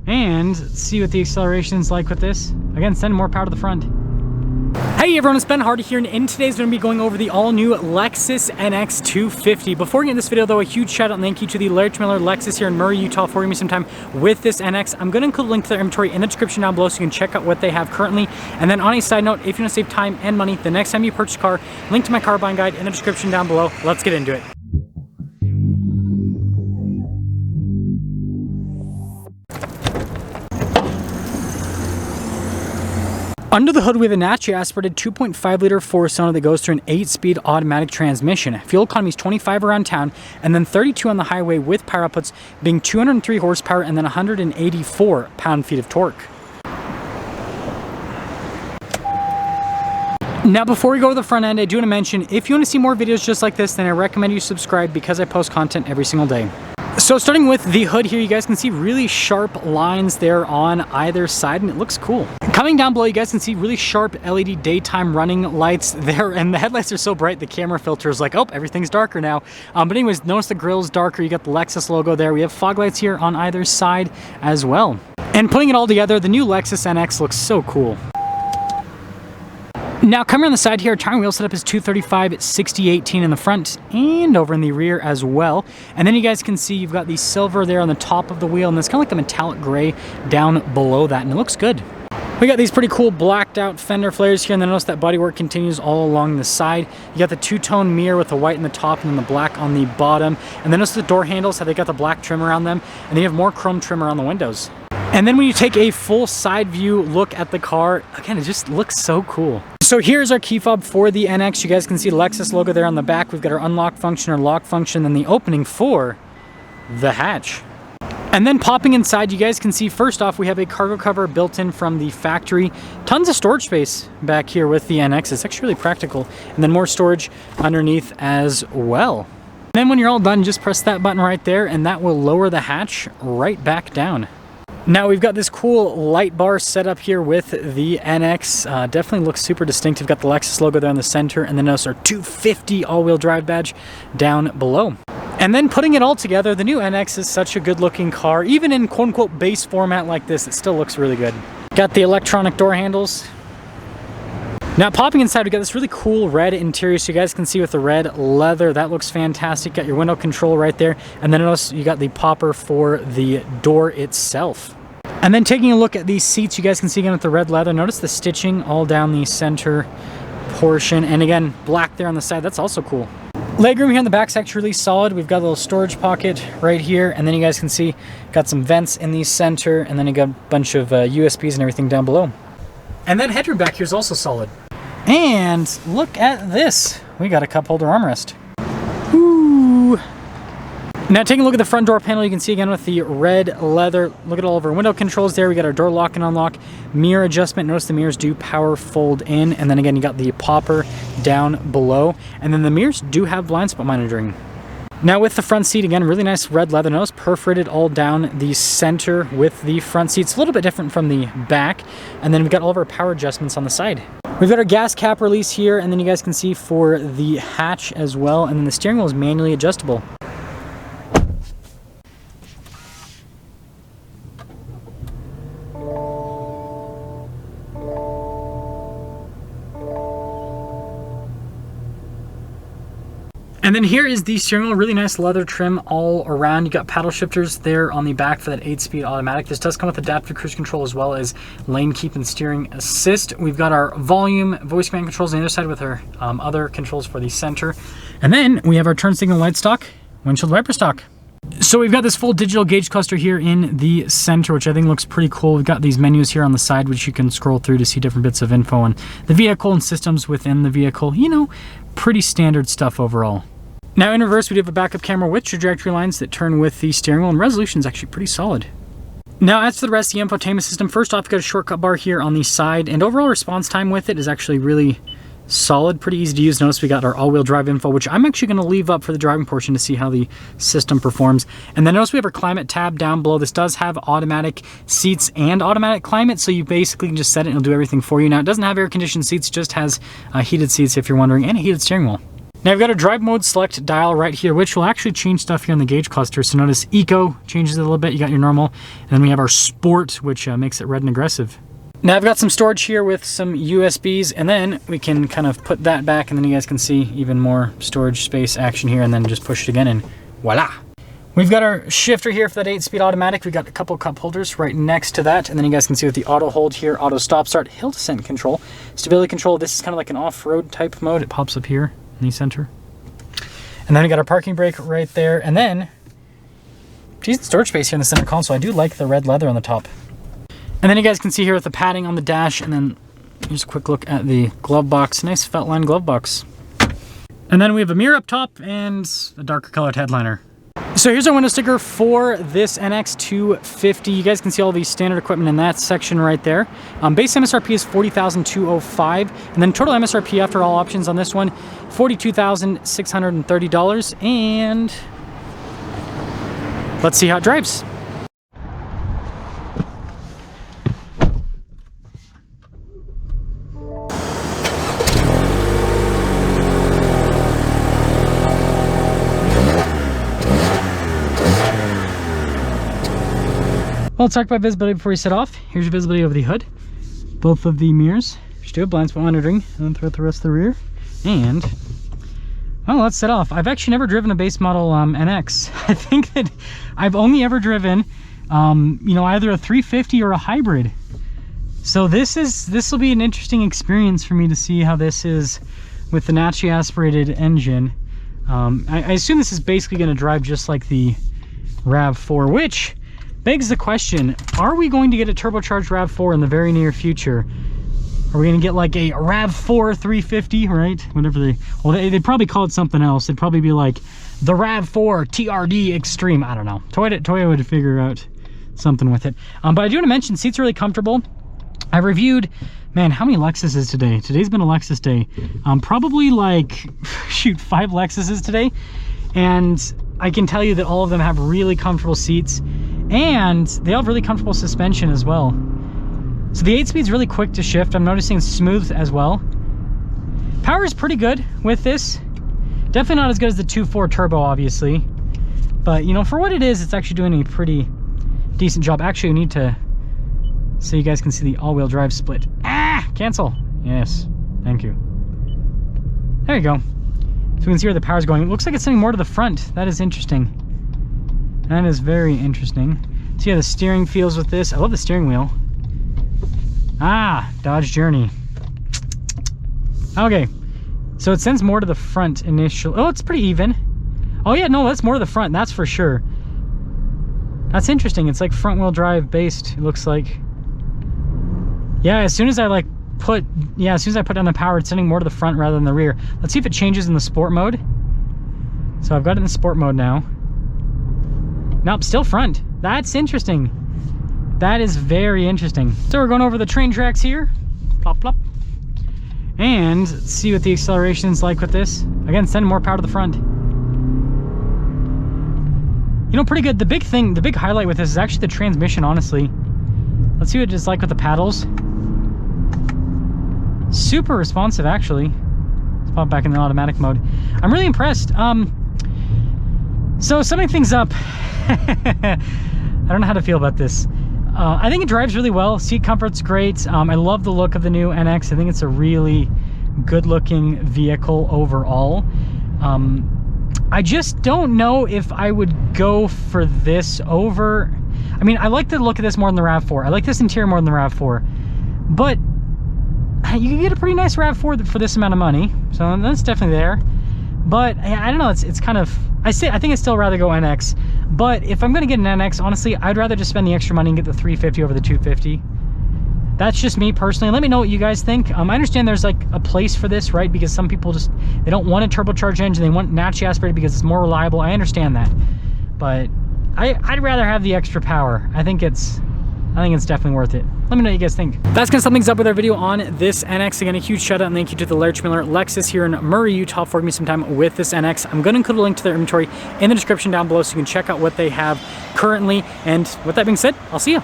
and see what the acceleration is like with this. Again, send more power to the front. Hey everyone, it's Ben Hardy here, and in today's going to be going over the all-new Lexus NX 250. Before we get in this video though, a huge shout out and thank you to the Larry Miller Lexus here in Murray, Utah for giving me some time with this NX. I'm going to include a link to their inventory in the description down below so you can check out what they have currently. And then on a side note, if you want to save time and money the next time you purchase a car, link to my car buying guide in the description down below. Let's get into it. Under the hood, we have a naturally aspirated 2.5 liter four-cylinder that goes through an 8-speed automatic transmission. Fuel economy is 25 around town, and then 32 on the highway with power outputs being 203 horsepower and then 184 pound-feet of torque. Now, before we go to the front end, I do want to mention, if you want to see more videos just like this, then I recommend you subscribe because I post content every single day. So starting with the hood here, you guys can see really sharp lines there on either side, and it looks cool. Coming down below, you guys can see really sharp LED daytime running lights there, and the headlights are so bright, the camera filter is like, oh, everything's darker now. But anyways, notice the grille's darker. You got the Lexus logo there. We have fog lights here on either side as well. And putting it all together, the new Lexus NX looks so cool. Now, coming on the side here, tire wheel setup is 235/60/18 in the front and over in the rear as well. And then you guys can see you've got the silver there on the top of the wheel, and it's kind of like a metallic gray down below that, and it looks good. We got these pretty cool blacked out fender flares here, and then notice that bodywork continues all along the side. You got the two-tone mirror with the white in the top and then the black on the bottom. And then notice the door handles, how they got the black trim around them, and then you have more chrome trim around the windows. And then when you take a full side view look at the car, again, it just looks so cool. So here's our key fob for the NX. You guys can see the Lexus logo there on the back. We've got our unlock function, our lock function, and the opening for the hatch. And then popping inside, you guys can see first off, we have a cargo cover built in from the factory. Tons of storage space back here with the NX. It's actually really practical. And then more storage underneath as well. And then when you're all done, just press that button right there, and that will lower the hatch right back down. Now we've got this cool light bar set up here with the NX. Definitely looks super distinctive. Got the Lexus logo there in the center, and then notice our 250 all-wheel drive badge down below. And then putting it all together, the new NX is such a good looking car. Even in quote-unquote base format like this, it still looks really good. Got the electronic door handles. Now popping inside, we got this really cool red interior, so you guys can see with the red leather, that looks fantastic. Got your window control right there, and then notice you got the popper for the door itself. And then taking a look at these seats, you guys can see again with the red leather, notice the stitching all down the center portion, and again, black there on the side, that's also cool. Legroom here in the back's actually really solid. We've got a little storage pocket right here, and then you guys can see got some vents in the center, and then you got a bunch of USBs and everything down below. And then headroom back here is also solid. And look at this. We got a cup holder armrest. Ooh. Now taking a look at the front door panel, you can see again with the red leather, look at all of our window controls there. We got our door lock and unlock, mirror adjustment. Notice the mirrors do power fold in. And then again, you got the popper down below. And then the mirrors do have blind spot monitoring. Now with the front seat, again, really nice red leather. Notice perforated all down the center with the front seats. A little bit different from the back. And then we've got all of our power adjustments on the side. We've got our gas cap release here, and then you guys can see for the hatch as well. And then the steering wheel is manually adjustable. And then here is the steering wheel, really nice leather trim all around. You got paddle shifters there on the back for that 8-speed automatic. This does come with adaptive cruise control as well as lane keep and steering assist. We've got our volume, voice command controls on the other side with our other controls for the center. And then we have our turn signal light stock, windshield wiper stock. So we've got this full digital gauge cluster here in the center, which I think looks pretty cool. We've got these menus here on the side, which you can scroll through to see different bits of info on the vehicle and systems within the vehicle. You know, pretty standard stuff overall. Now in reverse, we do have a backup camera with trajectory lines that turn with the steering wheel, and resolution is actually pretty solid. Now as for the rest of the infotainment system, first off, we've got a shortcut bar here on the side, and overall response time with it is actually really solid, pretty easy to use. Notice we got our all-wheel drive info, which I'm actually going to leave up for the driving portion to see how the system performs. And then notice we have our climate tab down below. This does have automatic seats and automatic climate, so you basically can just set it and it'll do everything for you. Now it doesn't have air-conditioned seats, just has heated seats if you're wondering, and a heated steering wheel. Now I've got a drive mode select dial right here, which will actually change stuff here on the gauge cluster. So notice Eco changes it a little bit. You got your normal, and then we have our Sport, which makes it red and aggressive. Now I've got some storage here with some USBs, and then we can kind of put that back, and then you guys can see even more storage space action here, and then just push it again, and voila. We've got our shifter here for that 8-speed automatic. We've got a couple cup holders right next to that, and then you guys can see with the auto hold here, auto stop start, hill descent control, stability control. This is kind of like an off-road type mode. It pops up here in the center. And then we got our parking brake right there, and then decent storage space here in the center console. I do like the red leather on the top. And then you guys can see here with the padding on the dash, and then here's a quick look at the glove box. Nice felt line glove box. And then we have a mirror up top and a darker colored headliner. So here's our window sticker for this NX 250. You guys can see all the standard equipment in that section right there. Base MSRP is $40,205, and then total MSRP after all options on this one, $42,630. And let's see how it drives. Well, let's talk about visibility before we set off. Here's your visibility over the hood, both of the mirrors. Just do a blind spot monitoring, and then throughout the rest of the rear. And, well, let's set off. I've actually never driven a base model NX. I think that I've only ever driven, you know, either a 350 or a hybrid. So this will be an interesting experience for me to see how this is with the naturally aspirated engine. I assume this is basically going to drive just like the RAV4, which begs the question, are we going to get a turbocharged RAV4 in the very near future? Are we going to get like a RAV4 350, right? Whatever they'd probably call it something else. It'd probably be like the RAV4 TRD Extreme. I don't know. Toyota would figure out something with it. But I do want to mention, seats are really comfortable. I reviewed, man, how many Lexuses today? Today's been a Lexus day. Probably like, shoot, 5 Lexuses today. And I can tell you that all of them have really comfortable seats, and they have really comfortable suspension as well. So the 8-speed's really quick to shift. I'm noticing it's smooth as well. Power is pretty good with this. Definitely not as good as the 2.4 turbo, obviously. But, you know, for what it is, it's actually doing a pretty decent job. Actually, we need to, so you guys can see the all-wheel drive split. Ah! Cancel. Yes. Thank you. There you go. So we can see where the power's going. It looks like it's something more to the front. That is interesting. That is very interesting. See how the steering feels with this. I love the steering wheel. Ah, Dodge Journey. Okay, so it sends more to the front initially. Oh, it's pretty even. Oh yeah, no, that's more to the front, that's for sure. That's interesting. It's like front wheel drive based, it looks like. Yeah, as soon as I put down the power, it's sending more to the front rather than the rear. Let's see if it changes in the sport mode. So I've got it in the sport mode now. Nope, still front. That's interesting. That is very interesting. So we're going over the train tracks here. Plop, plop. And let's see what the acceleration's like with this. Again, sending more power to the front. You know, pretty good. The big highlight with this is actually the transmission, honestly. Let's see what it's like with the paddles. Super responsive, actually. Let's pop back in the automatic mode. I'm really impressed. So summing things up, I don't know how to feel about this. I think it drives really well. Seat comfort's great. I love the look of the new NX. I think it's a really good looking vehicle overall. I just don't know if I would go for this over, I mean, I like the look of this more than the RAV4. I like this interior more than the RAV4, but you can get a pretty nice RAV4 for this amount of money. So that's definitely there. But I don't know, it's kind of, I think I'd still rather go NX. But if I'm gonna get an NX, honestly, I'd rather just spend the extra money and get the 350 over the 250. That's just me personally. Let me know what you guys think. I understand there's like a place for this, right? Because some people just, they don't want a turbocharged engine. They want naturally aspirated because it's more reliable. I understand that. But I'd rather have the extra power. I think it's definitely worth it. Let me know what you guys think. That's gonna sum things up with our video on this NX. Again, a huge shout out and thank you to the Larch Miller Lexus here in Murray, Utah for giving me some time with this NX. I'm gonna include a link to their inventory in the description down below so you can check out what they have currently. And with that being said, I'll see you.